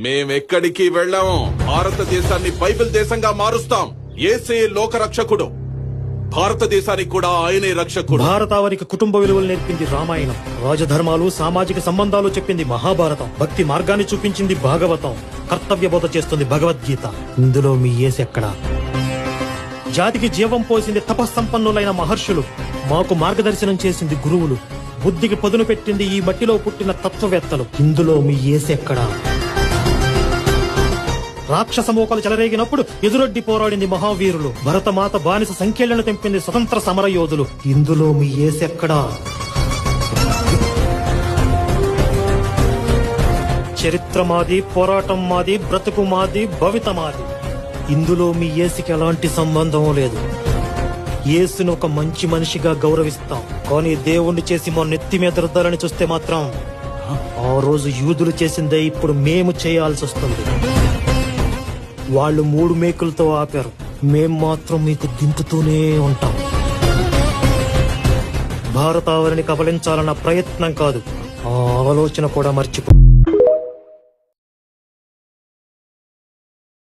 మేమెక్కడికి వెళ్ళాము. భారతదేశాన్ని బైబిల్ దేశంగా మారుస్తాం. యేసే లోక రక్షకుడు. భారతదేశానికి కూడా ఆయనే రక్షకుడు. భారతావనికి కుటుంబ విలువలు నేర్పింది రామాయణం. రాజధర్మాలు సామాజిక సంబంధాలు చెప్పింది మహాభారతం. భక్తి మార్గాన్ని చూపించింది భాగవతం. కర్తవ్య బోధ చేస్తుంది భగవద్గీత. ఇందులో మీ యేసెక్కడా? జాతికి జీవం పోసింది తపస్సంపన్నులైన మహర్షులు. మాకు మార్గదర్శనం చేసింది గురువులు. బుద్ధికి పదును పెట్టింది ఈ మట్టిలో పుట్టిన తత్వవేత్తలు. ఇందులో మీ యేసెక్కడా? రాక్షస మోకలు చెలరేగినప్పుడు ఎదురొడ్డి పోరాడింది మహావీరులు. భరతమాత బానిస సంఖ్యలను తెంపింది స్వతంత్ర సమరయోధులు. ఇందులో మీ యేసెక్కడా? చరిత్ర మాది, పోరాటం మాది, బ్రతుకు మాది, భవిత మాది. ఇందులో మీ యేసుకి ఎలాంటి సంబంధం లేదు. యేసును ఒక మంచి మనిషిగా గౌరవిస్తాం, కానీ దేవుణ్ణి చేసి మా నెత్తి మీద రుద్దాలని చూస్తే మాత్రం ఆ రోజు యూదులు చేసిందే ఇప్పుడు మేము చేయాల్సి వస్తుంది. వాళ్ళు 3 మేకులతో ఆపారు, మేం మాత్రం మీకు దింపుతూనే ఉంటాం. భారతావరిని కబలించాలన్న ప్రయత్నం కాదు, ఆ ఆలోచన కూడా మర్చిపో.